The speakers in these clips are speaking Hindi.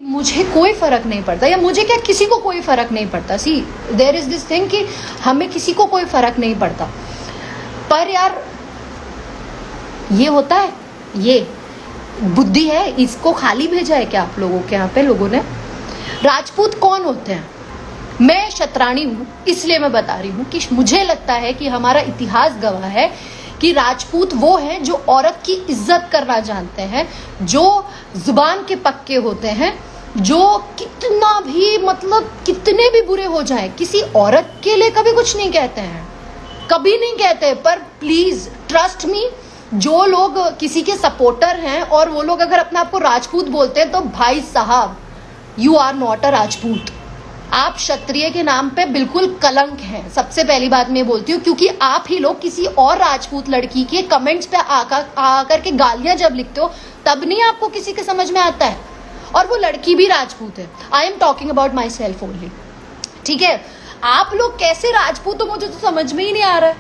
मुझे कोई फर्क नहीं पड़ता, या मुझे क्या किसी को कोई फर्क नहीं पड़ता। सी देयर इज दिस थिंग कि हमें किसी को कोई फर्क नहीं पड़ता, पर यार ये होता है, ये बुद्धि है, इसको खाली भेजा है क्या आप लोगों के यहाँ पे लोगों ने? राजपूत कौन होते हैं? मैं शतरानी हूँ इसलिए मैं बता रही हूँ कि मुझे लगता है कि हमारा इतिहास गवाह है कि राजपूत वो हैं जो औरत की इज्जत करना जानते हैं, जो जुबान के पक्के होते हैं, जो कितना भी मतलब कितने भी बुरे हो जाए किसी औरत के लिए कभी कुछ नहीं कहते हैं, कभी नहीं कहते। पर प्लीज ट्रस्ट मी, जो लोग किसी के सपोर्टर हैं और वो लोग अगर अपने आप को राजपूत बोलते हैं तो भाई साहब you are not a Rajput, आप क्षत्रिय के नाम पे बिल्कुल कलंक हैं। सबसे पहली बात मैं बोलती हूँ, क्योंकि आप ही लोग किसी और राजपूत लड़की के कमेंट्स पे आकर के गालियां जब लिखते हो तब नहीं आपको किसी के समझ में आता है, और वो लड़की भी राजपूत है। I am talking about my self only, ठीक है? आप लोग कैसे राजपूत हो मुझे तो समझ में ही नहीं आ रहा है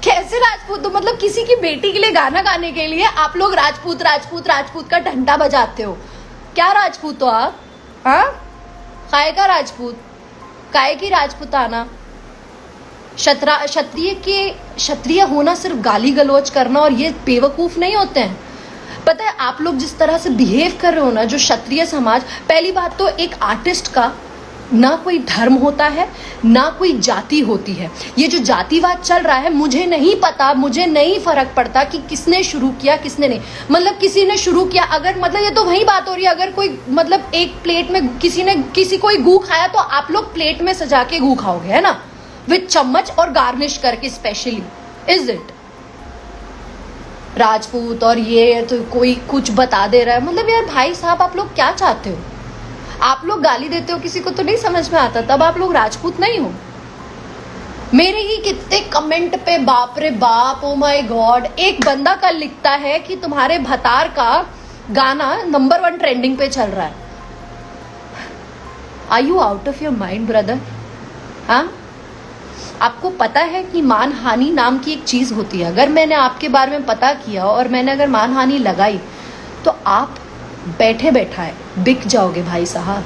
कैसे राजपूत हो? मतलब किसी की बेटी के लिए गाना गाने के लिए आप लोग राजपूत राजपूत राजपूत का घंटा बजाते हो। क्या राजपूत हो आप? हाँ, काय का राजपूत, काय की राजपूताना? क्षत्रिय होना सिर्फ गाली गलौज करना और ये बेवकूफ नहीं होते हैं। पता है आप लोग जिस तरह से बिहेव कर रहे हो ना, जो क्षत्रिय समाज, पहली बात तो एक आर्टिस्ट का ना कोई धर्म होता है ना कोई जाति होती है। ये जो जातिवाद चल रहा है मुझे नहीं पता, मुझे नहीं फर्क पड़ता कि किसने शुरू किया किसने नहीं। मतलब किसी ने शुरू किया, अगर मतलब ये तो वही बात हो रही है, अगर कोई मतलब एक प्लेट में किसी कोई गू खाया तो आप लोग प्लेट में सजा के गू खाओगे, है ना, विद चम्मच और गार्निश करके स्पेशली। इज इट राजपूत और ये तो कोई कुछ बता दे रहा है? मतलब यार भाई साहब आप लोग क्या चाहते हो? आप लोग गाली देते हो किसी को तो नहीं समझ में आता, तब आप लोग राजपूत नहीं हो। मेरे ही कितने कमेंट पे बाप रे बाप, ओ माय गॉड, एक बंदा कल लिखता है कि तुम्हारे भतार का गाना नंबर 1 ट्रेंडिंग पे चल रहा है। Are you out of your mind brother? हाँ, आपको पता है कि मानहानि नाम की एक चीज होती है। अगर मैंने आपके बारे में पता किया और मैंने अगर मानहानि लगाई तो आप बैठे बैठाए बिक जाओगे भाई साहब।